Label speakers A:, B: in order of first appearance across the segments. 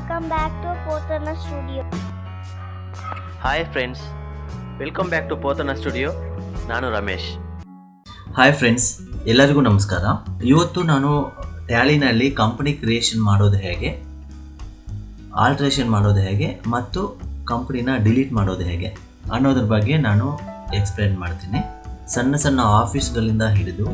A: Welcome back to Potana Studio.
B: Hi friends, welcome back to Potana Studio. ನಾನು Ramesh.
C: Hi friends, ಎಲ್ಲರಿಗೂ ನಮಸ್ಕಾರ. ಇವತ್ತು ನಾನು ಟ್ಯಾಲಿನಲ್ಲಿ ಕಂಪನಿ ಕ್ರಿಯೇಷನ್ ಮಾಡೋದು ಹೇಗೆ, ಆಲ್ಟ್ರೇಷನ್ ಮಾಡೋದು ಹೇಗೆ ಮತ್ತು ಕಂಪನಿನ ಡಿಲೀಟ್ ಮಾಡೋದು ಹೇಗೆ ಅನ್ನೋದ್ರ ಬಗ್ಗೆ ನಾನು ಎಕ್ಸ್ಪ್ಲೇನ್ ಮಾಡ್ತೀನಿ. ಸಣ್ಣ ಸಣ್ಣ ಆಫೀಸ್ಗಳಿಂದ ಹಿಡಿದು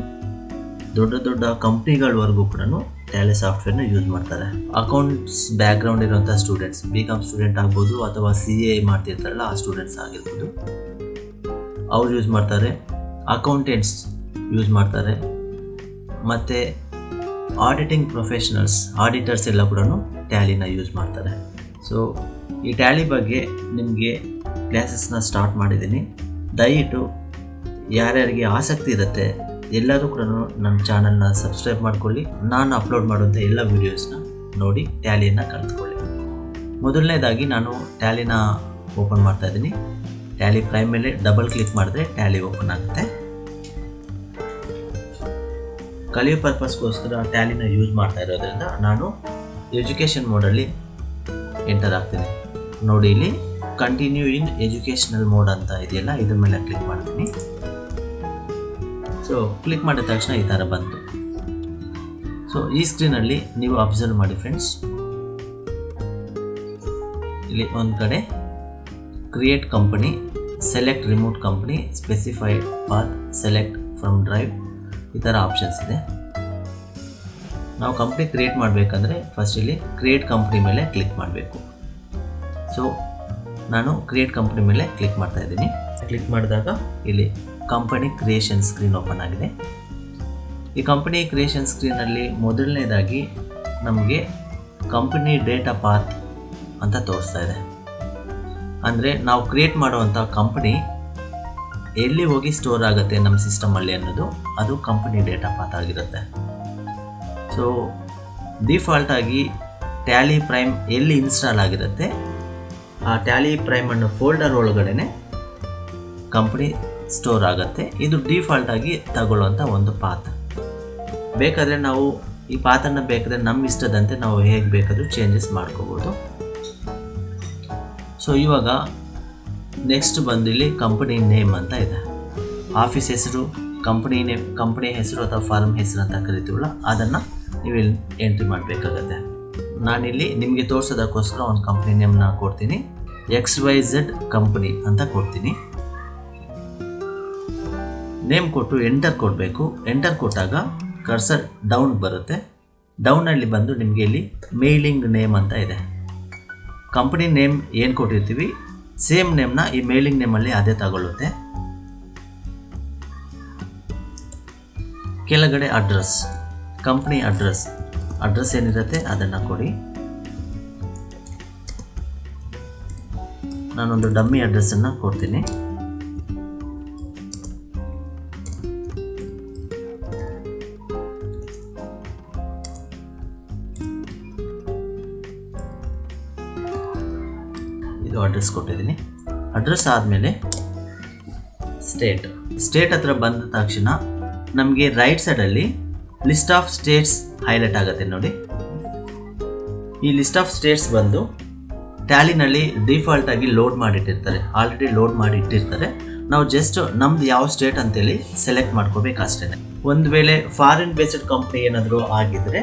C: ದೊಡ್ಡ ದೊಡ್ಡ ಕಂಪ್ನಿಗಳವರೆಗೂ ಕೂಡ ಟ್ಯಾಲಿ ಸಾಫ್ಟ್ವೇರ್ನ ಯೂಸ್ ಮಾಡ್ತಾರೆ. ಅಕೌಂಟ್ಸ್ ಬ್ಯಾಕ್ಗ್ರೌಂಡ್ ಇರುವಂಥ ಸ್ಟೂಡೆಂಟ್ಸ್, BCom ಸ್ಟೂಡೆಂಟ್ ಆಗ್ಬೋದು ಅಥವಾ CA ಮಾಡ್ತಿರ್ತಾರಲ್ಲ ಆ ಸ್ಟೂಡೆಂಟ್ಸ್ ಆಗಿರ್ಬೋದು, ಅವ್ರು ಯೂಸ್ ಮಾಡ್ತಾರೆ. ಅಕೌಂಟೆಂಟ್ಸ್ ಯೂಸ್ ಮಾಡ್ತಾರೆ. ಮತ್ತು ಆಡಿಟಿಂಗ್ ಪ್ರೊಫೆಷನಲ್ಸ್, ಆಡಿಟರ್ಸ್ ಎಲ್ಲ ಕೂಡ ಟ್ಯಾಲಿನ ಯೂಸ್ ಮಾಡ್ತಾರೆ. ಸೊ ಈ ಟ್ಯಾಲಿ ಬಗ್ಗೆ ನಿಮಗೆ ಕ್ಲಾಸಸ್ನ ಸ್ಟಾರ್ಟ್ ಮಾಡಿದ್ದೀನಿ. ದಯವಿಟ್ಟು ಯಾರ್ಯಾರಿಗೆ ಆಸಕ್ತಿ ಇರುತ್ತೆ ಎಲ್ಲರೂ ಕೂಡ ನನ್ನ ಚಾನಲ್ನ ಸಬ್ಸ್ಕ್ರೈಬ್ ಮಾಡ್ಕೊಳ್ಳಿ. ನಾನು ಅಪ್ಲೋಡ್ ಮಾಡುವಂಥ ಎಲ್ಲ ವೀಡಿಯೋಸ್ನ ನೋಡಿ ಟ್ಯಾಲಿಯನ್ನು ಕಲಿತ್ಕೊಳ್ಳಿ. ಮೊದಲನೇದಾಗಿ ನಾನು ಟ್ಯಾಲಿನ ಓಪನ್ ಮಾಡ್ತಾ ಇದ್ದೀನಿ. ಟ್ಯಾಲಿ ಪ್ರೈಮ್ ಮೇಲೆ ಡಬಲ್ ಕ್ಲಿಕ್ ಮಾಡಿದ್ರೆ ಟ್ಯಾಲಿ ಓಪನ್ ಆಗುತ್ತೆ. ಕಲಿಯೋ ಪರ್ಪಸ್ಗೋಸ್ಕರ ಟ್ಯಾಲಿನ ಯೂಸ್ ಮಾಡ್ತಾ ಇರೋದ್ರಿಂದ ನಾನು ಎಜುಕೇಷನ್ ಮೋಡಲ್ಲಿ ಎಂಟರ್ ಆಗ್ತೀನಿ. ನೋಡಿ, ಇಲ್ಲಿ ಕಂಟಿನ್ಯೂ ಇನ್ ಎಜುಕೇಷನಲ್ ಮೋಡ್ ಅಂತ ಇದೆಯಲ್ಲ, ಇದ್ರ ಮೇಲೆ ಕ್ಲಿಕ್ ಮಾಡ್ತೀನಿ. ಸೊ ಕ್ಲಿಕ್ ಮಾಡಿದ ತಕ್ಷಣ ಈ ಥರ ಬಂತು. ಸೊ ಈ ಸ್ಕ್ರೀನಲ್ಲಿ ನೀವು ಅಬ್ಸರ್ವ್ ಮಾಡಿ ಫ್ರೆಂಡ್ಸ್, ಇಲ್ಲಿ ಒಂದು ಕಡೆ create company, select remote company, specified path, select from drive, ಈ ಥರ ಆಪ್ಷನ್ಸ್ ಇದೆ. ನಾವು ಕಂಪ್ನಿ ಕ್ರಿಯೇಟ್ ಮಾಡಬೇಕಂದ್ರೆ ಫಸ್ಟ್ ಇಲ್ಲಿ ಕ್ರಿಯೇಟ್ ಕಂಪ್ನಿ ಮೇಲೆ ಕ್ಲಿಕ್ ಮಾಡಬೇಕು. ಸೊ ನಾನು ಕ್ರಿಯೇಟ್ ಕಂಪ್ನಿ ಮೇಲೆ ಕ್ಲಿಕ್ ಮಾಡ್ತಾ ಇದ್ದೀನಿ. ಕ್ಲಿಕ್ ಮಾಡಿದಾಗ ಇಲ್ಲಿ ಕಂಪನಿ ಕ್ರಿಯೇಷನ್ ಸ್ಕ್ರೀನ್ ಓಪನ್ ಆಗಿದೆ. ಈ ಕಂಪನಿ ಕ್ರಿಯೇಷನ್ ಸ್ಕ್ರೀನಲ್ಲಿ ಮೊದಲನೇದಾಗಿ ನಮಗೆ ಕಂಪನಿ ಡೇಟಾ ಪಾತ್ ಅಂತ ತೋರಿಸ್ತಾ ಇದೆ. ಅಂದರೆ ನಾವು ಕ್ರಿಯೇಟ್ ಮಾಡುವಂಥ ಕಂಪನಿ ಎಲ್ಲಿ ಹೋಗಿ ಸ್ಟೋರ್ ಆಗುತ್ತೆ ನಮ್ಮ ಸಿಸ್ಟಮಲ್ಲಿ ಅನ್ನೋದು, ಅದು ಕಂಪನಿ ಡೇಟಾ ಪಾತ್ ಆಗಿರುತ್ತೆ. ಸೊ ಡಿಫಾಲ್ಟಾಗಿ ಟ್ಯಾಲಿ ಪ್ರೈಮ್ ಎಲ್ಲಿ ಇನ್ಸ್ಟಾಲ್ ಆಗಿರುತ್ತೆ ಆ ಟ್ಯಾಲಿ ಪ್ರೈಮ್ ಅನ್ನೋ ಫೋಲ್ಡರ್ ಒಳಗಡೆ ಕಂಪನಿ ಸ್ಟೋರ್ ಆಗುತ್ತೆ. ಇದು ಡಿಫಾಲ್ಟಾಗಿ ತಗೊಳ್ಳುವಂಥ ಒಂದು ಪಾತ್. ಬೇಕಾದರೆ ನಾವು ಈ ಪಾತನ್ನು ಬೇಕಾದರೆ ನಮ್ಮ ಇಷ್ಟದಂತೆ ನಾವು ಹೇಗೆ ಬೇಕಾದರೂ ಚೇಂಜಸ್ ಮಾಡ್ಕೋಬೋದು. ಸೊ ಇವಾಗ ನೆಕ್ಸ್ಟ್ ಬಂದು ಇಲ್ಲಿ ಕಂಪನಿ ನೇಮ್ ಅಂತ ಇದೆ. ಆಫೀಸ್ ಹೆಸರು, ಕಂಪನಿ ನೇಮ್, ಕಂಪನಿ ಹೆಸರು ಅಥವಾ ಫಾರ್ಮ್ ಹೆಸರು ಅಂತ ಕರಿತೀವಲ್ಲ, ಅದನ್ನು ನೀವು ಇಲ್ಲಿ ಎಂಟ್ರಿ ಮಾಡಬೇಕಾಗತ್ತೆ. ನಾನಿಲ್ಲಿ ನಿಮಗೆ ತೋರಿಸೋದಕ್ಕೋಸ್ಕರ ಒಂದು ಕಂಪ್ನಿ ನೇಮ್ನ ಕೊಡ್ತೀನಿ. XYZ ಕಂಪನಿ ಅಂತ ಕೊಡ್ತೀನಿ. ನೇಮ್ ಕೊಟ್ಟು ಎಂಟರ್ ಕೊಡಬೇಕು. ಎಂಟರ್ ಕೊಟ್ಟಾಗ ಕರ್ಸರ್ ಡೌನ್ ಬರುತ್ತೆ. ಡೌನಲ್ಲಿ ಬಂದು ನಿಮಗೆ ಇಲ್ಲಿ ಮೇಲಿಂಗ್ ನೇಮ್ ಅಂತ ಇದೆ. ಕಂಪನಿ ನೇಮ್ ಏನು ಕೊಟ್ಟಿರ್ತೀವಿ ಸೇಮ್ ನೇಮ್ನ ಈ ಮೇಲಿಂಗ್ ನೇಮಲ್ಲಿ ಅದೇ ತಗೊಳ್ಳುತ್ತೆ. ಕೆಳಗಡೆ ಅಡ್ರೆಸ್, ಕಂಪ್ನಿ ಅಡ್ರೆಸ್ ಏನಿರುತ್ತೆ ಅದನ್ನು ಕೊಡಿ. ನಾನೊಂದು ಡಮ್ಮಿ ಅಡ್ರೆಸ್ಸನ್ನು ಕೊಡ್ತೀನಿ. ಇದು ಅಡ್ರೆಸ್ ಕೊಟ್ಟಿದ್ದೀನಿ. ಅಡ್ರೆಸ್ ಆದಮೇಲೆ ಸ್ಟೇಟ್ ಹತ್ರ ಬಂದ ತಕ್ಷಣ ನಮಗೆ ರೈಟ್ ಸೈಡಲ್ಲಿ ಲಿಸ್ಟ್ ಆಫ್ ಸ್ಟೇಟ್ಸ್ ಹೈಲೈಟ್ ಆಗುತ್ತೆ. ನೋಡಿ, ಈ ಲಿಸ್ಟ್ ಆಫ್ ಸ್ಟೇಟ್ಸ್ ಬಂದು ಟ್ಯಾಲಿನಲ್ಲಿ ಡಿಫಾಲ್ಟ್ ಆಗಿ ಆಲ್ರೆಡಿ ಲೋಡ್ ಮಾಡಿ ಇಟ್ಟಿರ್ತಾರೆ. ನಾವು ಜಸ್ಟ್ ನಮ್ದು ಯಾವ ಸ್ಟೇಟ್ ಅಂತೇಳಿ ಸೆಲೆಕ್ಟ್ ಮಾಡ್ಕೋಬೇಕು ಅಷ್ಟೇ. ಒಂದು ವೇಳೆ ಫಾರಿನ್ ಬೇಸ್ಡ್ ಕಂಪ್ನಿ ಏನಾದರೂ ಆಗಿದ್ರೆ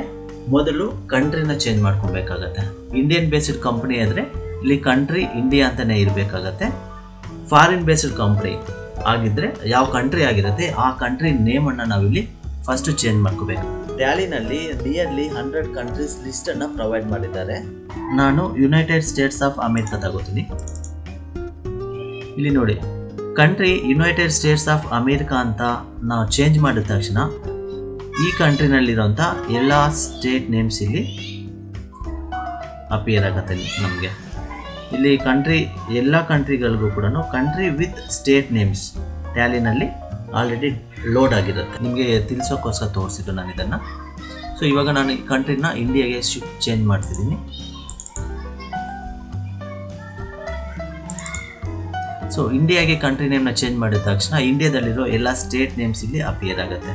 C: ಮೊದಲು ಕಂಟ್ರಿನ ಚೇಂಜ್ ಮಾಡ್ಕೊಬೇಕಾಗತ್ತೆ. ಇಂಡಿಯನ್ ಬೇಸ್ಡ್ ಕಂಪ್ನಿ ಆದರೆ ಇಲ್ಲಿ ಕಂಟ್ರಿ ಇಂಡಿಯಾ ಅಂತಲೇ ಇರಬೇಕಾಗತ್ತೆ. ಫಾರಿನ್ ಬೇಸ್ಡ್ ಕಂಪ್ನಿ ಆಗಿದ್ದರೆ ಯಾವ ಕಂಟ್ರಿ ಆಗಿರುತ್ತೆ ಆ ಕಂಟ್ರಿ ನೇಮನ್ನು ನಾವಿಲ್ಲಿ ಫಸ್ಟು ಚೇಂಜ್ ಮಾಡ್ಕೋಬೇಕು. ಟ್ಯಾಲಿನಲ್ಲಿ ನಿಯರ್ಲಿ 100 ಕಂಟ್ರೀಸ್ ಲಿಸ್ಟನ್ನು ಪ್ರೊವೈಡ್ ಮಾಡಿದ್ದಾರೆ. ನಾನು ಯುನೈಟೆಡ್ ಸ್ಟೇಟ್ಸ್ ಆಫ್ ಅಮೇರಿಕಾ ತಗೋತೀನಿ. ಇಲ್ಲಿ ನೋಡಿ, country United States of America ಅಂತ ನಾವು ಚೇಂಜ್ ಮಾಡಿದ ತಕ್ಷಣ ಈ ಕಂಟ್ರಿನಲ್ಲಿರೋಂಥ ಎಲ್ಲ ಸ್ಟೇಟ್ ನೇಮ್ಸ್ ಇಲ್ಲಿ ಅಪಿಯರ್ ಆಗುತ್ತೆ ನಮಗೆ. ಇಲ್ಲಿ ಎಲ್ಲ ಕಂಟ್ರಿಗಳಿಗೂ ಕೂಡ ಕಂಟ್ರಿ ವಿತ್ ಸ್ಟೇಟ್ ನೇಮ್ಸ್ ಟ್ಯಾಲಿನಲ್ಲಿ ಆಲ್ರೆಡಿ ಲೋಡ್ ಆಗಿರುತ್ತೆ. ನಿಮಗೆ ತಿಳಿಸೋಕ್ಕೋಸ್ಕರ ತೋರಿಸಿದ್ದು ನಾನು ಇದನ್ನು. ಸೊ ಇವಾಗ ನಾನು ಈ ಕಂಟ್ರಿನ ಇಂಡಿಯಾಗೆ ಚೇಂಜ್ ಮಾಡ್ತಿದ್ದೀನಿ. ಸೊ ಇಂಡಿಯಾಗೆ ಕಂಟ್ರಿ ನೇಮ್ನ ಚೇಂಜ್ ಮಾಡಿದ ತಕ್ಷಣ ಇಂಡಿಯಾದಲ್ಲಿರೋ ಎಲ್ಲ ಸ್ಟೇಟ್ ನೇಮ್ಸ್ ಇಲ್ಲಿ ಅಪಿಯರ್ ಆಗುತ್ತೆ.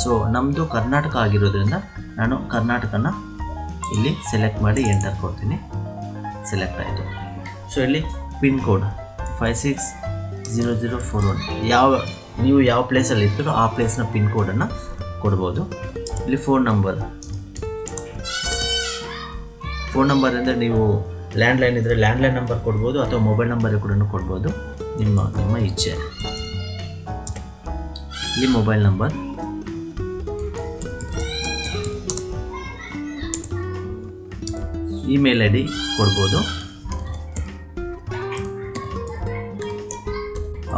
C: ಸೊ ನಮ್ಮದು ಕರ್ನಾಟಕ ಆಗಿರೋದ್ರಿಂದ ನಾನು ಕರ್ನಾಟಕನ ಇಲ್ಲಿ ಸೆಲೆಕ್ಟ್ ಮಾಡಿ ಎಂಟರ್ ಕೊಡ್ತೀನಿ. ಸೆಲೆಕ್ಟ್ ಆಯಿತು. ಸೊ ಇಲ್ಲಿ ಪಿನ್ ಕೋಡ್ 560041 ನೀವು ಯಾವ ಪ್ಲೇಸಲ್ಲಿ ಇರ್ತೀರೋ ಆ ಪ್ಲೇಸ್ನ ಪಿನ್ ಕೋಡನ್ನು ಕೊಡ್ಬೋದು. ಇಲ್ಲಿ ಫೋನ್ ನಂಬರ್ ಅಂದರೆ ನೀವು ಲ್ಯಾಂಡ್ಲೈನ್ ಇದ್ದರೆ ಲ್ಯಾಂಡ್ಲೈನ್ ನಂಬರ್ ಕೊಡ್ಬೋದು ಅಥವಾ ಮೊಬೈಲ್ ನಂಬರ್ ಕೂಡ ಕೊಡ್ಬೋದು, ನಿಮ್ಮ ಇಚ್ಛೆ. ಇಲ್ಲಿ mobile number, email I D ಕೊಡ್ಬೋದು.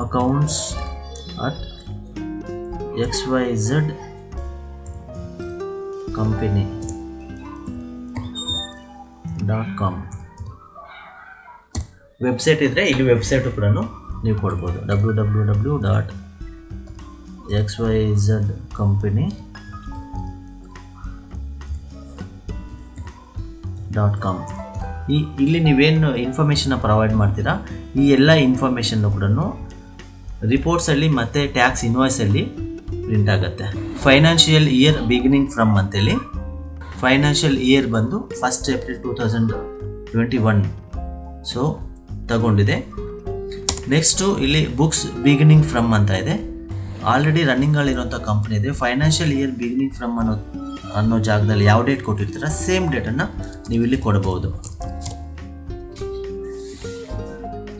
C: accounts@xyzcompany.com ವೆಬ್ಸೈಟ್ ಇದ್ದರೆ ಇಲ್ಲಿ ವೆಬ್ಸೈಟು ಕೂಡ ನೀವು ಕೊಡ್ಬೋದು. www.xyzcompany.com. ಇಲ್ಲಿ ನೀವೇನು ಇನ್ಫಾರ್ಮೇಷನ್ನ ಪ್ರೊವೈಡ್ ಮಾಡ್ತೀರಾ ಈ ಎಲ್ಲ ಇನ್ಫಾರ್ಮೇಷನ್ನು ಕೂಡ ರಿಪೋರ್ಟ್ಸಲ್ಲಿ ಮತ್ತು ಟ್ಯಾಕ್ಸ್ ಇನ್ವಾಯ್ಸಲ್ಲಿ ಪ್ರಿಂಟ್ ಆಗುತ್ತೆ. ಫೈನಾನ್ಷಿಯಲ್ ಇಯರ್ ಬಿಗಿನಿಂಗ್ ಫ್ರಮ್ ಅಂತೇಳಿ ಫೈನಾನ್ಷಿಯಲ್ ಇಯರ್ ಬಂದು 1st April 2021 ಸೊ ತಗೊಂಡಿದೆ. ನೆಕ್ಸ್ಟು ಇಲ್ಲಿ ಬುಕ್ಸ್ ಬಿಗಿನಿಂಗ್ ಫ್ರಮ್ ಅಂತ ಇದೆ. ಆಲ್ರೆಡಿ ರನ್ನಿಂಗಲ್ಲಿರುವಂಥ ಕಂಪ್ನಿ ಇದೆ. ಫೈನಾನ್ಷಿಯಲ್ ಇಯರ್ ಬಿಗಿನಿಂಗ್ ಫ್ರಮ್ ಅನ್ನೋ ಜಾಗದಲ್ಲಿ ಯಾವ ಡೇಟ್ ಕೊಟ್ಟಿರ್ತೀರ ಸೇಮ್ ಡೇಟನ್ನು ನೀವು ಇಲ್ಲಿ ಕೊಡ್ಬೋದು.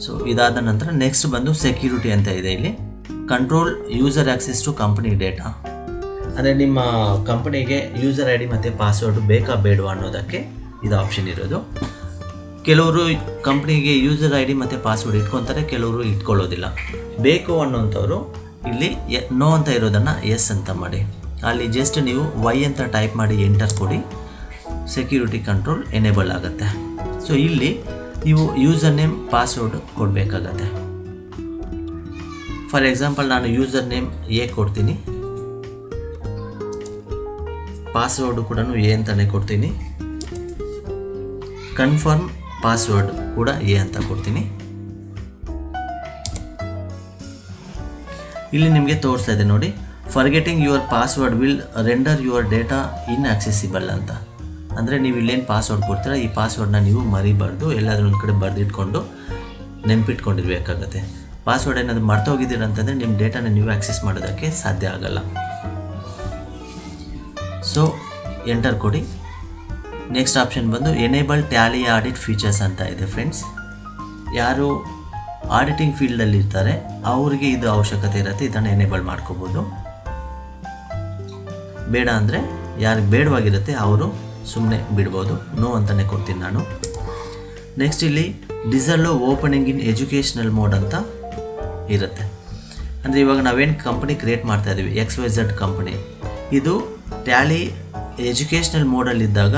C: ಸೊ ಇದಾದ ನಂತರ ನೆಕ್ಸ್ಟ್ ಬಂದು ಸೆಕ್ಯೂರಿಟಿ ಅಂತ ಇದೆ. ಇಲ್ಲಿ control user access to company data, ಅಂದರೆ ನಿಮ್ಮ ಕಂಪನಿಗೆ ಯೂಸರ್ ಐ ಡಿ ಮತ್ತು ಪಾಸ್ವರ್ಡ್ ಬೇಕಾ ಬೇಡವಾ ಅನ್ನೋದಕ್ಕೆ ಇದು ಆಪ್ಷನ್ ಇರೋದು. ಕೆಲವರು ಕಂಪ್ನಿಗೆ ಯೂಸರ್ ಐ ಡಿ ಮತ್ತು ಪಾಸ್ವರ್ಡ್ ಇಟ್ಕೊತಾರೆ, ಕೆಲವರು ಇಟ್ಕೊಳ್ಳೋದಿಲ್ಲ. ಬೇಕು ಅನ್ನೋಂಥವ್ರು ಇಲ್ಲಿ ನೋ ಅಂತ ಇರೋದನ್ನು ಎಸ್ ಅಂತ ಮಾಡಿ, ಅಲ್ಲಿ ಜಸ್ಟ್ ನೀವು ವೈ ಅಂತ ಟೈಪ್ ಮಾಡಿ ಎಂಟರ್ ಕೊಡಿ, ಸೆಕ್ಯೂರಿಟಿ ಕಂಟ್ರೋಲ್ ಎನೇಬಲ್ ಆಗುತ್ತೆ. ಸೊ ಇಲ್ಲಿ ನೀವು ಯೂಸರ್ ನೇಮ್ ಪಾಸ್ವರ್ಡ್ ಕೊಡಬೇಕಾಗತ್ತೆ. ಫಾರ್ ಎಕ್ಸಾಂಪಲ್ ನಾನು ಯೂಸರ್ ನೇಮ್ ಎ ಕೊಡ್ತೀನಿ, ಪಾಸ್ವರ್ಡ್ ಕೂಡ ಎ ಅಂತಲೇ ಕೊಡ್ತೀನಿ, ಕನ್ಫರ್ಮ್ ಪಾಸ್ವರ್ಡ್ ಕೂಡ ಎ ಅಂತ ಕೊಡ್ತೀನಿ. ಇಲ್ಲಿ ನಿಮಗೆ ತೋರಿಸ್ತಾ ಇದೆ ನೋಡಿ, forgetting your password will render your data inaccessible ಅಂತ. ಅಂದರೆ ನೀವು ಇಲ್ಲೇನು ಪಾಸ್ವರ್ಡ್ ಕೊಡ್ತೀರಾ ಈ ಪಾಸ್ವರ್ಡ್ನ ನೀವು ಮರಿಬಾರ್ದು, ಎಲ್ಲಾದರೂ ಒಂದು ಕಡೆ ಬರೆದಿಟ್ಕೊಂಡು ನೆನ್ಪಿಟ್ಕೊಂಡಿರ್ಬೇಕಾಗತ್ತೆ. ಪಾಸ್ವರ್ಡ್ ಏನಾದರೂ ಮರ್ತೋಗಿದ್ದೀರ ಅಂತಂದರೆ ನಿಮ್ಮ ಡೇಟಾನ ನೀವು ಆಕ್ಸೆಸ್ ಮಾಡೋದಕ್ಕೆ ಸಾಧ್ಯ ಆಗಲ್ಲ. ಸೊ ಎಂಟರ್ ಕೊಡಿ. ನೆಕ್ಸ್ಟ್ ಆಪ್ಷನ್ ಬಂದು ಎನೇಬಲ್ ಟ್ಯಾಲಿ ಆಡಿಟ್ ಫೀಚರ್ಸ್ ಅಂತ ಇದೆ ಫ್ರೆಂಡ್ಸ್. ಯಾರು ಆಡಿಟಿಂಗ್ ಫೀಲ್ಡಲ್ಲಿ ಇರ್ತಾರೆ ಅವರಿಗೆ ಇದು ಅವಶ್ಯಕತೆ ಇರುತ್ತೆ, ಇದನ್ನು ಎನೇಬಲ್ ಮಾಡ್ಕೋಬೋದು. ಬೇಡ ಅಂದರೆ ಯಾರಿಗೆ ಬೇಡವಾಗಿರುತ್ತೆ ಅವರು ಸುಮ್ಮನೆ ಬಿಡ್ಬೋದು, ನೋ ಅಂತಲೇ ಕೊಡ್ತೀನಿ ನಾನು. ನೆಕ್ಸ್ಟ್ ಇಲ್ಲಿ ಡಿಸಲ್ಲೋ ಓಪನಿಂಗ್ ಇನ್ ಎಜುಕೇಷ್ನಲ್ ಮೋಡ್ ಅಂತ ಇರುತ್ತೆ. ಅಂದರೆ ಇವಾಗ ನಾವೇನು ಕಂಪನಿ ಕ್ರಿಯೇಟ್ ಮಾಡ್ತಾ ಇದ್ದೀವಿ XYZ ಕಂಪನಿ, ಇದು ಟ್ಯಾಲಿ ಎಜುಕೇಷ್ನಲ್ ಮೋಡಲ್ಲಿದ್ದಾಗ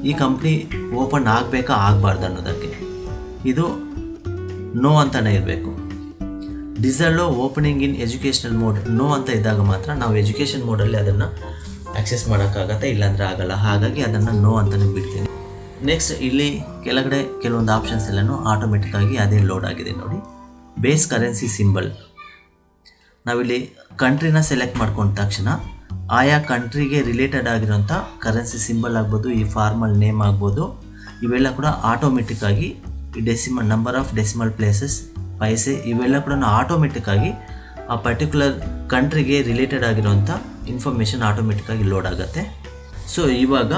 C: ಈ ಕಂಪ್ನಿ ಓಪನ್ ಆಗಬೇಕಾ ಆಗಬಾರ್ದು ಅನ್ನೋದಕ್ಕೆ ಇದು ನೋ ಅಂತಲೇ ಇರಬೇಕು. ಡಿಸಲ್ಲೋ ಓಪನಿಂಗ್ ಇನ್ ಎಜುಕೇಷ್ನಲ್ ಮೋಡ್ ನೋ ಅಂತ ಇದ್ದಾಗ ಮಾತ್ರ ನಾವು ಎಜುಕೇಷನ್ ಮೋಡಲ್ಲಿ ಅದನ್ನು ಆಕ್ಸೆಸ್ ಮಾಡೋಕ್ಕಾಗತ್ತೆ, ಇಲ್ಲಾಂದರೆ ಆಗಲ್ಲ. ಹಾಗಾಗಿ ಅದನ್ನು ನೋ ಅಂತಲೇ ಬಿಡ್ತೀನಿ. ನೆಕ್ಸ್ಟ್ ಇಲ್ಲಿ ಕೆಳಗಡೆ ಕೆಲವೊಂದು ಆಪ್ಷನ್ಸ್ ಎಲ್ಲನೂ ಆಟೋಮೆಟಿಕ್ಕಾಗಿ ಅದೇ ಲೋಡ್ ಆಗಿದೆ ನೋಡಿ. ಬೇಸ್ ಕರೆನ್ಸಿ ಸಿಂಬಲ್, ನಾವಿಲ್ಲಿ ಕಂಟ್ರಿನ ಸೆಲೆಕ್ಟ್ ಮಾಡ್ಕೊಂಡ ತಕ್ಷಣ ಆಯಾ ಕಂಟ್ರಿಗೆ ರಿಲೇಟೆಡ್ ಆಗಿರೋಂಥ ಕರೆನ್ಸಿ ಸಿಂಬಲ್ ಆಗ್ಬೋದು, ಈ ಫಾರ್ಮಲ್ ನೇಮ್ ಆಗ್ಬೋದು, ಇವೆಲ್ಲ ಕೂಡ ಆಟೋಮೆಟಿಕ್ಕಾಗಿ ಈ decimal number of decimal places paise ಇವೆಲ್ಲ ಕೂಡ ಆಟೋಮೆಟಿಕ್ಕಾಗಿ ಆ ಪರ್ಟಿಕ್ಯುಲರ್ ಕಂಟ್ರಿಗೆ ರಿಲೇಟೆಡ್ ಆಗಿರೋಂಥ ಇನ್ಫಾರ್ಮೇಷನ್ ಆಟೋಮೆಟಿಕ್ಕಾಗಿ ಲೋಡ್ ಆಗುತ್ತೆ. ಸೊ ಇವಾಗ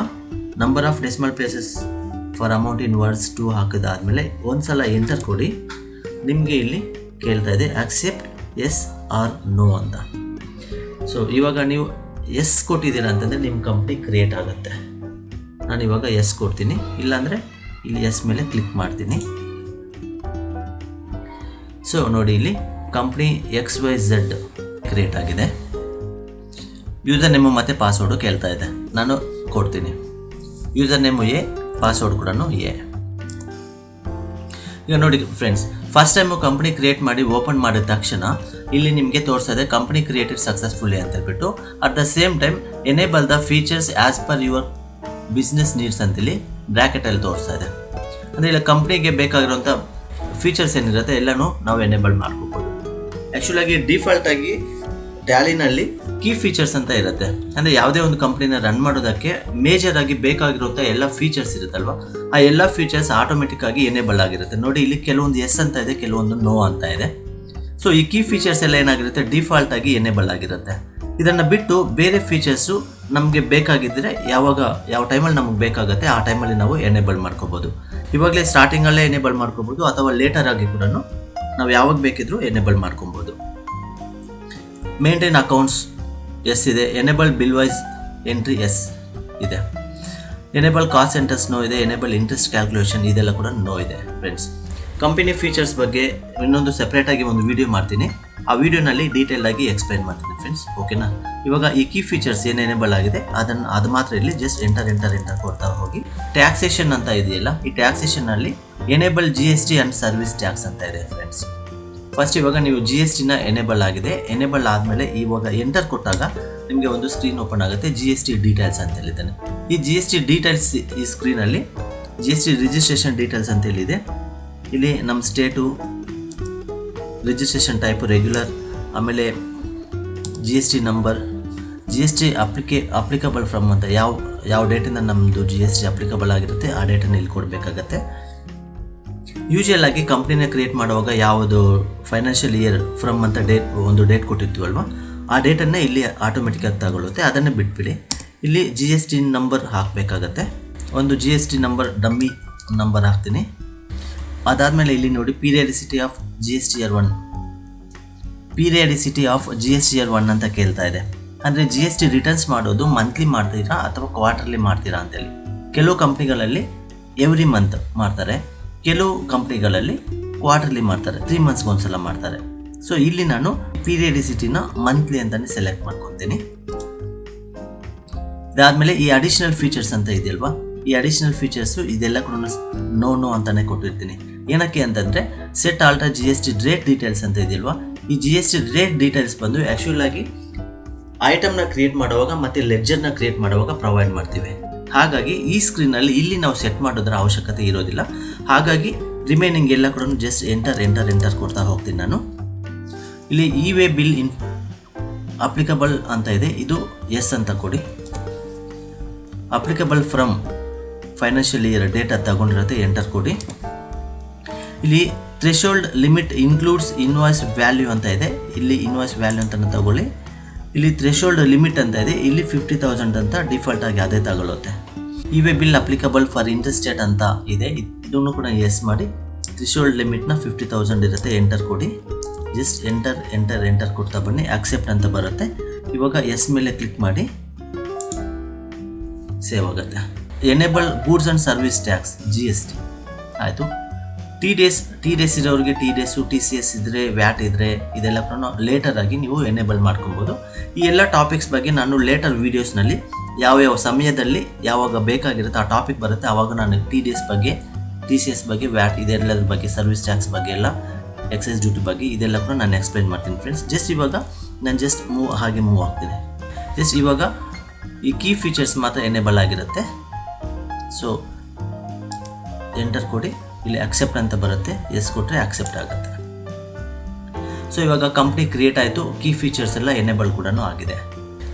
C: number of decimal places for amount in words 2 ಹಾಕಿದಾದ್ಮೇಲೆ ಒಂದು ಸಲ ಎಂಟರ್ ಕೊಡಿ. ನಿಮಗೆ ಇಲ್ಲಿ ಕೇಳ್ತಾ ಇದೆ ಅಕ್ಸೆಪ್ಟ್ ಎಸ್ ಆರ್ ನೋ ಅಂತ. ಸೊ ಇವಾಗ ನೀವು ಎಸ್ ಕೊಟ್ಟಿದ್ದೀರಾ ಅಂತಂದರೆ ನಿಮ್ಮ ಕಂಪ್ನಿ ಕ್ರಿಯೇಟ್ ಆಗುತ್ತೆ. ನಾನು ಇವಾಗ ಎಸ್ ಕೊಡ್ತೀನಿ, ಇಲ್ಲಾಂದರೆ ಇಲ್ಲಿ ಎಸ್ ಮೇಲೆ ಕ್ಲಿಕ್ ಮಾಡ್ತೀನಿ. ಸೊ ನೋಡಿ ಇಲ್ಲಿ ಕಂಪ್ನಿ XYZ ಕ್ರಿಯೇಟ್ ಆಗಿದೆ. ಯೂಸರ್ ನೇಮು ಮತ್ತು ಪಾಸ್ವರ್ಡು ಕೇಳ್ತಾ ಇದೆ, ನಾನು ಕೊಡ್ತೀನಿ. ಯೂಸರ್ ನೇಮು ಎ, ಪಾಸ್ವರ್ಡ್ ಕೂಡ ಎ. ಈಗ ನೋಡಿ friends, first time company create ಮಾಡಿ ಓಪನ್ ಮಾಡಿದ ತಕ್ಷಣ ಇಲ್ಲಿ ನಿಮಗೆ ತೋರಿಸ್ತಾ ಇದೆ ಕಂಪ್ನಿ ಕ್ರಿಯೇಟೆಡ್ ಸಕ್ಸಸ್ಫುಲ್ಲಿ ಅಂತ ಹೇಳ್ಬಿಟ್ಟು. At the same time enable the features as per your business needs ಅಂತೇಳಿ ಬ್ರ್ಯಾಕೆಟಲ್ಲಿ ತೋರಿಸ್ತಾ ಇದೆ. ಅಂದರೆ ಇಲ್ಲ ಕಂಪ್ನಿಗೆ ಬೇಕಾಗಿರುವಂಥ ಫೀಚರ್ಸ್ ಏನಿರುತ್ತೆ ಎಲ್ಲನೂ ನಾವು ಎನೇಬಲ್ ಮಾಡ್ಕೋಬೋದು. ಆ್ಯಕ್ಚುಲಾಗಿ ಡಿಫಾಲ್ಟಾಗಿ ಟ್ಯಾಲಿನಲ್ಲಿ ಕೀ ಫೀಚರ್ಸ್ ಅಂತ ಇರುತ್ತೆ. ಅಂದರೆ ಯಾವುದೇ ಒಂದು ಕಂಪ್ನಿನ ರನ್ ಮಾಡೋದಕ್ಕೆ ಮೇಜರ್ ಆಗಿ ಬೇಕಾಗಿರುವಂಥ ಎಲ್ಲ ಫೀಚರ್ಸ್ ಇರುತ್ತಲ್ವ, ಆ ಎಲ್ಲ ಫೀಚರ್ಸ್ ಆಟೋಮೆಟಿಕ್ ಆಗಿ ಎನೇಬಲ್ ಆಗಿರುತ್ತೆ. ನೋಡಿ ಇಲ್ಲಿ ಕೆಲವೊಂದು ಎಸ್ ಅಂತ ಇದೆ, ಕೆಲವೊಂದು ನೋ ಅಂತ ಇದೆ. ಸೊ ಈ ಕೀ ಫೀಚರ್ಸ್ ಎಲ್ಲ ಏನಾಗಿರುತ್ತೆ, ಡಿಫಾಲ್ಟ್ ಆಗಿ ಎನೇಬಲ್ ಆಗಿರುತ್ತೆ. ಇದನ್ನು ಬಿಟ್ಟು ಬೇರೆ ಫೀಚರ್ಸು ನಮಗೆ ಬೇಕಾಗಿದ್ದರೆ ಯಾವ ಟೈಮಲ್ಲಿ ನಮಗೆ ಬೇಕಾಗುತ್ತೆ ಆ ಟೈಮಲ್ಲಿ ನಾವು ಎನೇಬಲ್ ಮಾಡ್ಕೋಬೋದು. ಇವಾಗಲೇ ಸ್ಟಾರ್ಟಿಂಗಲ್ಲೇ ಎನೇಬಲ್ ಮಾಡ್ಕೋಬೋದು ಅಥವಾ ಲೇಟರ್ ಆಗಿ ಕೂಡ ನಾವು ಯಾವಾಗ ಬೇಕಿದ್ರೂ ಎನೇಬಲ್ ಮಾಡ್ಕೊಬೋದು. ಮೇಂಟೈನ್ ಅಕೌಂಟ್ಸ್ ಎಸ್ ಇದೆ, enable bill wise entry yes ಇದೆ, ಎನೇಬಲ್ ಕಾಸ್ಟ್ ಸೆಂಟರ್ಸ್ ನೋ ಇದೆ, ಎನೇಬಲ್ ಇಂಟ್ರೆಸ್ಟ್ ಕ್ಯಾಲ್ಕುಲೇಷನ್ ಇದೆಲ್ಲ ಕೂಡ ನೋ ಇದೆ. ಫ್ರೆಂಡ್ಸ್, ಕಂಪನಿ ಫೀಚರ್ಸ್ ಬಗ್ಗೆ ಇನ್ನೊಂದು ಸೆಪ್ರೇಟಾಗಿ ಒಂದು ವಿಡಿಯೋ ಮಾಡ್ತೀನಿ, ಆ ವಿಡಿಯೋನಲ್ಲಿ ಡೀಟೇಲ್ ಆಗಿ ಎಕ್ಸ್ಪ್ಲೈನ್ ಮಾಡ್ತೀನಿ ಫ್ರೆಂಡ್ಸ್, ಓಕೆನಾ. ಇವಾಗ ಈ ಕೀ ಫೀಚರ್ಸ್ ಏನು ಎನೇಬಲ್ ಆಗಿದೆ ಅದು ಮಾತ್ರ ಇಲ್ಲಿ ಜಸ್ಟ್ ಎಂಟರ್ ಕೊಡ್ತಾ ಹೋಗಿ. ಟ್ಯಾಕ್ಸೇಷನ್ ಅಂತ ಇದೆಯಲ್ಲ, ಈ ಟ್ಯಾಕ್ಸೇಷನ್ನಲ್ಲಿ enable GST and service tax ಅಂತ ಇದೆ ಫ್ರೆಂಡ್ಸ್. ಫಸ್ಟ್ ಇವಾಗ ನೀವು GSTನ ಎನೇಬಲ್ ಆಗಿದೆ, ಎನೇಬಲ್ ಆದಮೇಲೆ ಇವಾಗ ಎಂಟರ್ ಕೊಟ್ಟಾಗ ನಿಮಗೆ ಒಂದು ಸ್ಕ್ರೀನ್ ಓಪನ್ ಆಗುತ್ತೆ, GST ಡೀಟೇಲ್ಸ್ ಅಂತ ಹೇಳಿದ್ದಾನೆ. ಈ GST ಡೀಟೇಲ್ಸ್ ಈ ಸ್ಕ್ರೀನಲ್ಲಿ GST ರಿಜಿಸ್ಟ್ರೇಷನ್ ಡೀಟೇಲ್ಸ್ ಅಂತ ಹೇಳಿದೆ. ಇಲ್ಲಿ ನಮ್ಮ ಸ್ಟೇಟು, ರಿಜಿಸ್ಟ್ರೇಷನ್ ಟೈಪು ರೆಗ್ಯುಲರ್, ಆಮೇಲೆ GST number, GST applicable from ಅಂತ ಯಾವ ಡೇಟಿಂದ ನಮ್ಮದು GST ಅಪ್ಲಿಕಬಲ್ ಆಗಿರುತ್ತೆ ಆ ಡೇಟನ್ನು ಇಲ್ಲಿ ಕೊಡಬೇಕಾಗತ್ತೆ. ಯೂಶುವಲ್ ಆಗಿ ಕಂಪ್ನಿನ ಕ್ರಿಯೇಟ್ ಮಾಡುವಾಗ ಯಾವುದು ಫೈನಾನ್ಷಿಯಲ್ ಇಯರ್ ಫ್ರಮ್ ಅಂತ ಒಂದು ಡೇಟ್ ಕೊಟ್ಟಿರ್ತೀವಲ್ವ, ಆ ಡೇಟನ್ನು ಇಲ್ಲಿ ಆಟೋಮೆಟಿಕ್ಕಾಗಿ ತಗೊಳ್ಳುತ್ತೆ. ಅದನ್ನೇ ಬಿಟ್ಬಿಡಿ. ಇಲ್ಲಿ GST ನಂಬರ್ ಹಾಕಬೇಕಾಗತ್ತೆ. ಒಂದು GST ನಂಬರ್ ಡಮ್ಮಿ ನಂಬರ್ ಹಾಕ್ತೀನಿ. ಅದಾದಮೇಲೆ ಇಲ್ಲಿ ನೋಡಿ ಪೀರಿಯಾಡಿಸಿಟಿ ಆಫ್ GST ಇಯರ್ 1 ಅಂತ ಕೇಳ್ತಾ ಇದೆ. ಅಂದರೆ GST ರಿಟರ್ನ್ಸ್ ಮಾಡೋದು ಮಂತ್ಲಿ ಮಾಡ್ತೀರಾ ಅಥವಾ ಕ್ವಾರ್ಟರ್ಲಿ ಮಾಡ್ತೀರಾ ಅಂತೇಳಿ. ಕೆಲವು ಕಂಪ್ನಿಗಳಲ್ಲಿ ಎವ್ರಿ ಮಂತ್ ಮಾಡ್ತಾರೆ, ಕೆಲವು ಕಂಪ್ನಿಗಳಲ್ಲಿ ಕ್ವಾರ್ಟರ್ಲಿ ಮಾಡ್ತಾರೆ, 3 ಮಂತ್ಸ್ಗೆ ಒಂದ್ಸಲ ಮಾಡ್ತಾರೆ. ಸೊ ಇಲ್ಲಿ ನಾನು ಪೀರಿಯಡಿಸಿಟಿನ ಮಂತ್ಲಿ ಅಂತಲೇ ಸೆಲೆಕ್ಟ್ ಮಾಡ್ಕೊತೀನಿ. ಇದಾದಮೇಲೆ ಈ ಅಡಿಷನಲ್ ಫೀಚರ್ಸ್ ಅಂತ ಇದೆಯಲ್ವಾ, ಈ ಅಡಿಷನಲ್ ಫೀಚರ್ಸು ಇದೆಲ್ಲ ಕೂಡ ನೋ ಅಂತಲೇ ಕೊಟ್ಟಿರ್ತೀನಿ. ಏನಕ್ಕೆ ಅಂತಂದರೆ set alter GST rate details ಅಂತ ಇದೆಯಲ್ವಾ, ಈ GST ರೇಟ್ ಡೀಟೇಲ್ಸ್ ಬಂದು ಆ್ಯಕ್ಚುಲ್ ಆಗಿ ಐಟಮ್ನ ಕ್ರಿಯೇಟ್ ಮಾಡುವಾಗ ಮತ್ತು ಲೆಡ್ಜರ್ನ ಕ್ರಿಯೇಟ್ ಮಾಡುವಾಗ ಪ್ರೊವೈಡ್ ಮಾಡ್ತೀವಿ. ಹಾಗಾಗಿ ಈ ಸ್ಕ್ರೀನಲ್ಲಿ ಇಲ್ಲಿ ನಾವು ಸೆಟ್ ಮಾಡೋದರ ಅವಶ್ಯಕತೆ ಇರೋದಿಲ್ಲ. ಹಾಗಾಗಿ ರಿಮೈನಿಂಗ್ ಎಲ್ಲ ಕೂಡ ಜಸ್ಟ್ ಎಂಟರ್ ಕೊಡ್ತಾ ಹೋಗ್ತೀನಿ ನಾನು. ಇಲ್ಲಿ ಇ-ವೇ ಬಿಲ್ ಅಪ್ಲಿಕಬಲ್ ಅಂತ ಇದೆ, ಇದು ಎಸ್ ಅಂತ ಕೊಡಿ. Applicable from financial year data ತಗೊಂಡಿರುತ್ತೆ, ಎಂಟರ್ ಕೊಡಿ. ಇಲ್ಲಿ threshold limit includes invoice value ಅಂತ ಇದೆ, ಇಲ್ಲಿ ಇನ್ವಾಯ್ಸ್ ವ್ಯಾಲ್ಯೂ ಅಂತ ತಗೊಳ್ಳಿ. ಇಲ್ಲಿ ಥ್ರೆಶೋಲ್ಡ್ ಲಿಮಿಟ್ ಅಂತ ಇದೆ, ಇಲ್ಲಿ 50,000 ಅಂತ ಡಿಫಾಲ್ಟ್ ಆಗಿ ಅದೇ ತಗೊಳ್ಳುತ್ತೆ. E way bill applicable for interstate ಅಂತ ಇದೆ, ಇದನ್ನು ಕೂಡ ಎಸ್ ಮಾಡಿ. ಥ್ರೆಶೋಲ್ಡ್ ಲಿಮಿಟ್ನ 50,000 ಇರುತ್ತೆ, ಎಂಟರ್ ಕೊಡಿ. ಜಸ್ಟ್ ಎಂಟರ್ ಕೊಡ್ತಾ ಬನ್ನಿ, ಅಕ್ಸೆಪ್ಟ್ ಅಂತ ಬರುತ್ತೆ. ಇವಾಗ ಎಸ್ ಮೇಲೆ ಕ್ಲಿಕ್ ಮಾಡಿ, ಸೇವ್ ಆಗುತ್ತೆ. Enable goods and service tax GST ಆಯಿತು. ಟಿ ಡೇಸ್ ಇರೋರಿಗೆ TDS, TCS ಇದ್ದರೆ, ವ್ಯಾಟ್ ಇದ್ದರೆ ಇದೆಲ್ಲ ಕೂಡ ಲೇಟರ್ ಆಗಿ ನೀವು ಎನೇಬಲ್ ಮಾಡ್ಕೊಬೋದು. ಈ ಎಲ್ಲ ಟಾಪಿಕ್ಸ್ ಬಗ್ಗೆ ನಾನು ಲೇಟರ್ ವೀಡಿಯೋಸ್ನಲ್ಲಿ ಯಾವ ಸಮಯದಲ್ಲಿ ಯಾವಾಗ ಬೇಕಾಗಿರುತ್ತೆ ಆ ಟಾಪಿಕ್ ಬರುತ್ತೆ, ಆವಾಗ ನಾನು TDS ಬಗ್ಗೆ, TCS ಬಗ್ಗೆ, ವ್ಯಾಟ್ ಇದೆಲ್ಲದ್ರ ಬಗ್ಗೆ, ಸರ್ವಿಸ್ ಟ್ಯಾಕ್ಸ್ ಬಗ್ಗೆ ಎಲ್ಲ, ಎಕ್ಸೈಸ್ ಡ್ಯೂಟಿ ಬಗ್ಗೆ ಇದೆಲ್ಲ ಕೂಡ ನಾನು ಎಕ್ಸ್ಪ್ಲೈನ್ ಮಾಡ್ತೀನಿ ಫ್ರೆಂಡ್ಸ್. ಜಸ್ಟ್ ಇವಾಗ ನಾನು ಮೂವ್ ಆಗ್ತೀನಿ. ಜಸ್ಟ್ ಇವಾಗ ಈ ಕೀ ಫೀಚರ್ಸ್ ಮಾತ್ರ ಎನೇಬಲ್ ಆಗಿರುತ್ತೆ. ಸೊ ಎಂಟರ್ ಕೊಡಿ, ಇಲ್ಲಿ ಅಕ್ಸೆಪ್ಟ್ ಅಂತ ಬರುತ್ತೆ, ಎಸ್ ಕೊಟ್ಟರೆ ಅಕ್ಸೆಪ್ಟ್ ಆಗುತ್ತೆ. ಸೊ ಇವಾಗ ಕಂಪ್ನಿ ಕ್ರಿಯೇಟ್ ಆಯಿತು, ಕೀ ಫೀಚರ್ಸ್ ಎಲ್ಲ ಎನೇಬಲ್ ಕೂಡ ಆಗಿದೆ.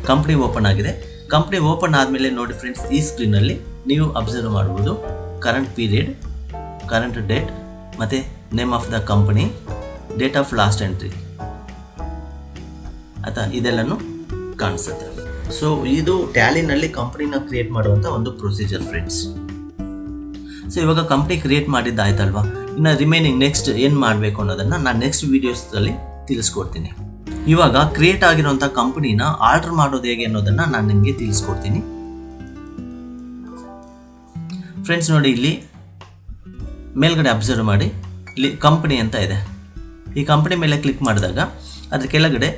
C: ಕಂಪ್ನಿ ಓಪನ್ ಆಗಿದೆ. ಕಂಪ್ನಿ ಓಪನ್ ಆದಮೇಲೆ ನೋಡಿ ಫ್ರೆಂಡ್ಸ್, ಈ ಸ್ಕ್ರೀನಲ್ಲಿ ನೀವು ಅಬ್ಸರ್ವ್ ಮಾಡ್ಬೋದು ಕರೆಂಟ್ ಪೀರಿಯಡ್, ಕರೆಂಟ್ ಡೇಟ್ ಮತ್ತು name of the company, date of last entry ಅಥವಾ ಇದೆಲ್ಲನೂ ಕಾಣಿಸುತ್ತೆ. ಸೊ ಇದು ಟ್ಯಾಲಿನಲ್ಲಿ ಕಂಪ್ನಿನ ಕ್ರಿಯೇಟ್ ಮಾಡುವಂಥ ಒಂದು ಪ್ರೊಸೀಜರ್ ಫ್ರೆಂಡ್ಸ್. ಸೊ ಇವಾಗ ಕಂಪ್ನಿ ಕ್ರಿಯೇಟ್ ಮಾಡಿದ್ದಾಯ್ತಲ್ವಾ, ಇನ್ನು ರಿಮೈನಿಂಗ್ ನೆಕ್ಸ್ಟ್ ಏನು ಮಾಡಬೇಕು ಅನ್ನೋದನ್ನು ನಾನು ನೆಕ್ಸ್ಟ್ ವೀಡಿಯೋಸಲ್ಲಿ ತಿಳಿಸ್ಕೊಡ್ತೀನಿ. ಇವಾಗ ಕ್ರಿಯೇಟ್ ಆಗಿರುವಂಥ ಕಂಪ್ನಿನ ಆಲ್ಟರ್ ಮಾಡೋದು ಹೇಗೆ ಅನ್ನೋದನ್ನು ನಾನು ನಿಮಗೆ ತಿಳಿಸ್ಕೊಡ್ತೀನಿ ಫ್ರೆಂಡ್ಸ್. ನೋಡಿ ಇಲ್ಲಿ ಮೇಲ್ಗಡೆ ಅಬ್ಸರ್ವ್ ಮಾಡಿ, ಇಲ್ಲಿ ಕಂಪ್ನಿ ಅಂತ ಇದೆ. ಈ ಕಂಪ್ನಿ ಮೇಲೆ ಕ್ಲಿಕ್ ಮಾಡಿದಾಗ ಅದ್ರ ಕೆಳಗಡೆ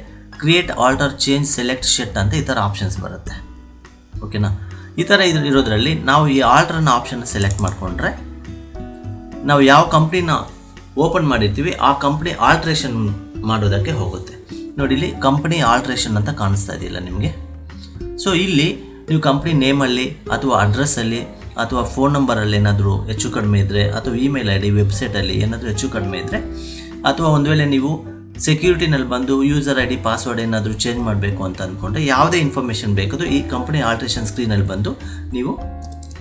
C: ಕ್ರಿಯೇಟ್, ಆಲ್ಟರ್, ಚೇಂಜ್, ಸೆಲೆಕ್ಟ್, ಶೆಟ್ ಅಂತ ಈ ಥರ ಆಪ್ಷನ್ಸ್ ಬರುತ್ತೆ, ಓಕೆನಾ. ಈ ಥರ ಇರೋದ್ರಲ್ಲಿ ನಾವು ಈ ಆಲ್ಟರ್ನ ಆಪ್ಷನ್ನ ಸೆಲೆಕ್ಟ್ ಮಾಡಿಕೊಂಡ್ರೆ ನಾವು ಯಾವ ಕಂಪ್ನಿನ ಓಪನ್ ಮಾಡಿರ್ತೀವಿ ಆ ಕಂಪ್ನಿ ಆಲ್ಟ್ರೇಷನ್ ಮಾಡೋದಕ್ಕೆ ಹೋಗುತ್ತೆ. ನೋಡಿ ಇಲ್ಲಿ ಕಂಪ್ನಿ ಆಲ್ಟ್ರೇಷನ್ ಅಂತ ಕಾಣಿಸ್ತಾ ಇದೆಯಲ್ಲ ನಿಮಗೆ. ಸೊ ಇಲ್ಲಿ ನೀವು ಕಂಪ್ನಿ ನೇಮಲ್ಲಿ ಅಥವಾ ಅಡ್ರೆಸ್ಸಲ್ಲಿ ಅಥವಾ ಫೋನ್ ನಂಬರಲ್ಲಿ ಏನಾದರೂ ಹೆಚ್ಚು ಕಡಿಮೆ ಇದ್ದರೆ, ಅಥವಾ ಇಮೇಲ್ ID, ವೆಬ್ಸೈಟಲ್ಲಿ ಏನಾದರೂ ಹೆಚ್ಚು ಕಡಿಮೆ ಇದ್ದರೆ, ಅಥವಾ ಒಂದು ವೇಳೆ ನೀವು ಸೆಕ್ಯೂರಿಟಿನಲ್ಲಿ ಬಂದು ಯೂಸರ್ ID ಪಾಸ್ವರ್ಡ್ ಏನಾದರೂ ಚೇಂಜ್ ಮಾಡಬೇಕು ಅಂತ ಅಂದ್ಕೊಂಡ್ರೆ ಯಾವುದೇ ಇನ್ಫಾರ್ಮೇಷನ್ ಬೇಕಾದರೂ ಈ ಕಂಪ್ನಿ ಆಲ್ಟ್ರೇಷನ್ ಸ್ಕ್ರೀನಲ್ಲಿ ಬಂದು ನೀವು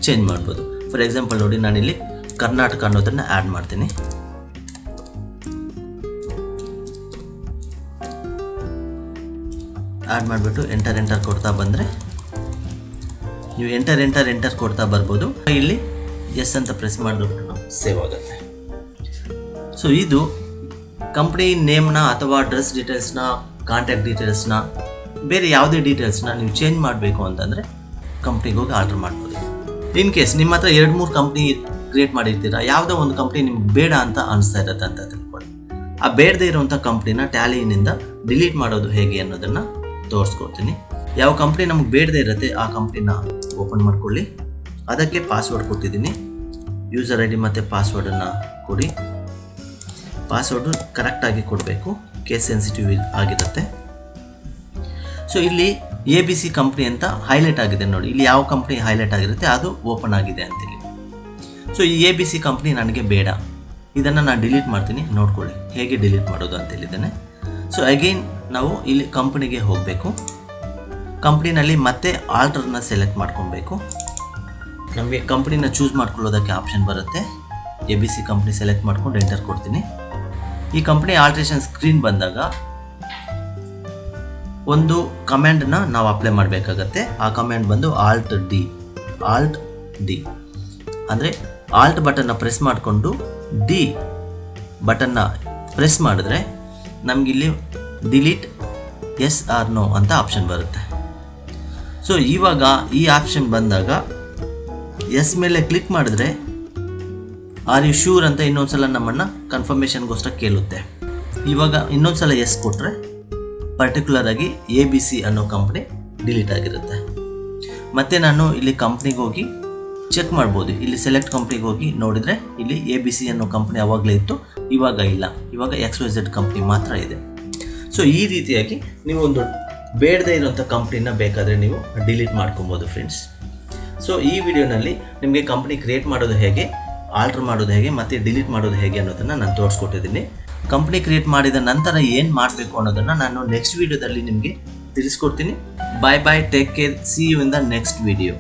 C: ಚೇಂಜ್ ಮಾಡ್ಬೋದು. ಫಾರ್ ಎಕ್ಸಾಂಪಲ್ ನೋಡಿ, ನಾನಿಲ್ಲಿ ಕರ್ನಾಟಕ ಅನ್ನೋದನ್ನು ಆ್ಯಡ್ ಮಾಡ್ತೀನಿ. ಆ್ಯಡ್ ಮಾಡಿಬಿಟ್ಟು ಎಂಟರ್ ಕೊಡ್ತಾ ಬಂದರೆ ನೀವು ಎಂಟರ್ ಕೊಡ್ತಾ ಬರ್ಬೋದು. ಇಲ್ಲಿ ಎಸ್ ಅಂತ ಪ್ರೆಸ್ ಮಾಡಿಬಿಟ್ಟು ಸೇವ್ ಆಗುತ್ತೆ. ಸೊ ಇದು ಕಂಪ್ನಿ ನೇಮ್ನ ಅಥವಾ ಅಡ್ರೆಸ್ ಡೀಟೇಲ್ಸ್ನ, ಕಾಂಟ್ಯಾಕ್ಟ್ ಡೀಟೇಲ್ಸ್ನ, ಬೇರೆ ಯಾವುದೇ ಡೀಟೇಲ್ಸ್ನ ನೀವು ಚೇಂಜ್ ಮಾಡಬೇಕು ಅಂತಂದರೆ ಕಂಪ್ನಿಗೆ ಹೋಗಿ ಆರ್ಡರ್ ಮಾಡ್ಬೋದು. ಇನ್ ಕೇಸ್ ನಿಮ್ಮ ಹತ್ರ 2-3 ಕಂಪ್ನಿ ಕ್ರಿಯೇಟ್ ಮಾಡಿರ್ತೀರಾ, ಯಾವುದೋ ಒಂದು ಕಂಪ್ನಿ ನಿಮ್ಗೆ ಬೇಡ ಅಂತ ಅನಿಸ್ತಾ ಇರುತ್ತೆ ಅಂತ ತಿಳ್ಕೊಳ್ಳಿ. ಆ ಬೇಡದೇ ಇರುವಂಥ ಕಂಪ್ನಿನ ಟ್ಯಾಲಿಯಿಂದ ಡಿಲೀಟ್ ಮಾಡೋದು ಹೇಗೆ ಅನ್ನೋದನ್ನು ತೋರಿಸ್ಕೊಡ್ತೀನಿ. ಯಾವ ಕಂಪ್ನಿ ನಮ್ಗೆ ಬೇಡದೇ ಇರುತ್ತೆ ಆ ಕಂಪ್ನಿನ ಓಪನ್ ಮಾಡ್ಕೊಳ್ಳಿ. ಅದಕ್ಕೆ ಪಾಸ್ವರ್ಡ್ ಕೊಟ್ಟಿದ್ದೀನಿ. ಯೂಸರ್ ID ಮತ್ತು ಪಾಸ್ವರ್ಡನ್ನು ಕೊಡಿ. ಪಾಸ್ವರ್ಡು ಕರೆಕ್ಟಾಗಿ ಕೊಡಬೇಕು, ಕೇಸ್ ಸೆನ್ಸಿಟಿವ್ ಆಗಿರುತ್ತೆ. ಸೊ ಇಲ್ಲಿ ABC ಕಂಪ್ನಿ ಅಂತ ಹೈಲೈಟ್ ಆಗಿದೆ ನೋಡಿ. ಇಲ್ಲಿ ಯಾವ ಕಂಪ್ನಿ ಹೈಲೈಟ್ ಆಗಿರುತ್ತೆ ಅದು ಓಪನ್ ಆಗಿದೆ ಅಂತೇಳಿ. ಸೊ ಈ ABC ಕಂಪ್ನಿ ನನಗೆ ಬೇಡ, ಇದನ್ನು ನಾನು ಡಿಲೀಟ್ ಮಾಡ್ತೀನಿ. ನೋಡ್ಕೊಳ್ಳಿ ಹೇಗೆ ಡಿಲೀಟ್ ಮಾಡೋದು ಅಂತೇಳಿದ್ದೇನೆ. ಸೊ ಅಗೈನ್ ನಾವು ಇಲ್ಲಿ ಕಂಪ್ನಿಗೆ ಹೋಗಬೇಕು. ಕಂಪ್ನಿನಲ್ಲಿ ಮತ್ತೆ ಆಲ್ಟರ್ನ ಸೆಲೆಕ್ಟ್ ಮಾಡ್ಕೊಬೇಕು. ನಮಗೆ ಕಂಪ್ನಿನ ಚೂಸ್ ಮಾಡ್ಕೊಳ್ಳೋದಕ್ಕೆ ಆಪ್ಷನ್ ಬರುತ್ತೆ. ABC ಕಂಪ್ನಿ ಸೆಲೆಕ್ಟ್ ಮಾಡ್ಕೊಂಡು ಎಂಟರ್ ಕೊಡ್ತೀನಿ. ಈ ಕಂಪ್ನಿ ಆಲ್ಟ್ರೇಷನ್ ಸ್ಕ್ರೀನ್ ಬಂದಾಗ ಒಂದು ಕಮ್ಯಾಂಡನ್ನ ನಾವು ಅಪ್ಲೈ ಮಾಡಬೇಕಾಗತ್ತೆ. ಆ ಕಮ್ಯಾಂಡ್ ಬಂದು ಆಲ್ಟ್ ಡಿ ಅಂದರೆ ಆಲ್ಟ್ ಬಟನ್ನ ಪ್ರೆಸ್ ಮಾಡಿಕೊಂಡು ಡಿ ಬಟನ್ನ ಪ್ರೆಸ್ ಮಾಡಿದ್ರೆ ನಮಗಿಲ್ಲಿ ಡಿಲೀಟ್ ಎಸ್ ಆರ್ ನೋ ಅಂತ ಆಪ್ಷನ್ ಬರುತ್ತೆ. ಸೊ ಇವಾಗ ಈ ಆಪ್ಷನ್ ಬಂದಾಗ ಎಸ್ ಮೇಲೆ ಕ್ಲಿಕ್ ಮಾಡಿದ್ರೆ ಆರ್ ಯು ಶ್ಯೂರ್ ಅಂತ ಇನ್ನೊಂದ್ಸಲ ನಮ್ಮನ್ನು ಕನ್ಫರ್ಮೇಷನ್ಗೋಸ್ಕರ ಕೇಳುತ್ತೆ. ಇವಾಗ ಇನ್ನೊಂದ್ಸಲ ಎಸ್ ಕೊಟ್ಟರೆ ಪರ್ಟಿಕ್ಯುಲರ್ ಆಗಿ ABC ಅನ್ನೋ ಕಂಪ್ನಿ ಡಿಲೀಟ್ ಆಗಿರುತ್ತೆ. ಮತ್ತು ನಾನು ಇಲ್ಲಿ ಕಂಪ್ನಿಗೆ ಹೋಗಿ ಚೆಕ್ ಮಾಡ್ಬೋದು. ಇಲ್ಲಿ ಸೆಲೆಕ್ಟ್ ಕಂಪ್ನಿಗೆ ಹೋಗಿ ನೋಡಿದರೆ ಇಲ್ಲಿ ABC ಅನ್ನೋ ಕಂಪ್ನಿ ಆವಾಗಲೇ ಇತ್ತು, ಇವಾಗ ಇಲ್ಲ. ಇವಾಗ XYZ ಕಂಪ್ನಿ ಮಾತ್ರ ಇದೆ. ಸೊ ಈ ರೀತಿಯಾಗಿ ನೀವು ಒಂದು ಬೇಡದೇ ಇರೋಂಥ ಕಂಪ್ನಿನ ಬೇಕಾದರೆ ನೀವು ಡಿಲೀಟ್ ಮಾಡ್ಕೊಬೋದು ಫ್ರೆಂಡ್ಸ್. ಸೊ ಈ ವಿಡಿಯೋನಲ್ಲಿ ನಿಮಗೆ ಕಂಪ್ನಿ ಕ್ರಿಯೇಟ್ ಮಾಡೋದು ಹೇಗೆ, ಆಲ್ಟರ್ ಮಾಡೋದು ಹೇಗೆ ಮತ್ತು ಡಿಲೀಟ್ ಮಾಡೋದು ಹೇಗೆ ಅನ್ನೋದನ್ನು ನಾನು ತೋರಿಸ್ಕೊಟ್ಟಿದ್ದೀನಿ. ಕಂಪ್ನಿ ಕ್ರಿಯೇಟ್ ಮಾಡಿದ ನಂತರ ಏನು ಮಾಡಬೇಕು ಅನ್ನೋದನ್ನು ನಾನು ನೆಕ್ಸ್ಟ್ ವಿಡಿಯೋದಲ್ಲಿ ನಿಮಗೆ ತಿಳಿಸ್ಕೊಡ್ತೀನಿ. Bye, take care, see you in the next video.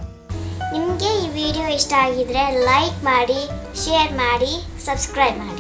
A: ನಿಮಗೆ ಈ ವಿಡಿಯೋ ಇಷ್ಟ ಆಗಿದ್ರೆ ಲೈಕ್ ಮಾಡಿ, ಶೇರ್ ಮಾಡಿ, ಸಬ್ಸ್ಕ್ರೈಬ್ ಮಾಡಿ.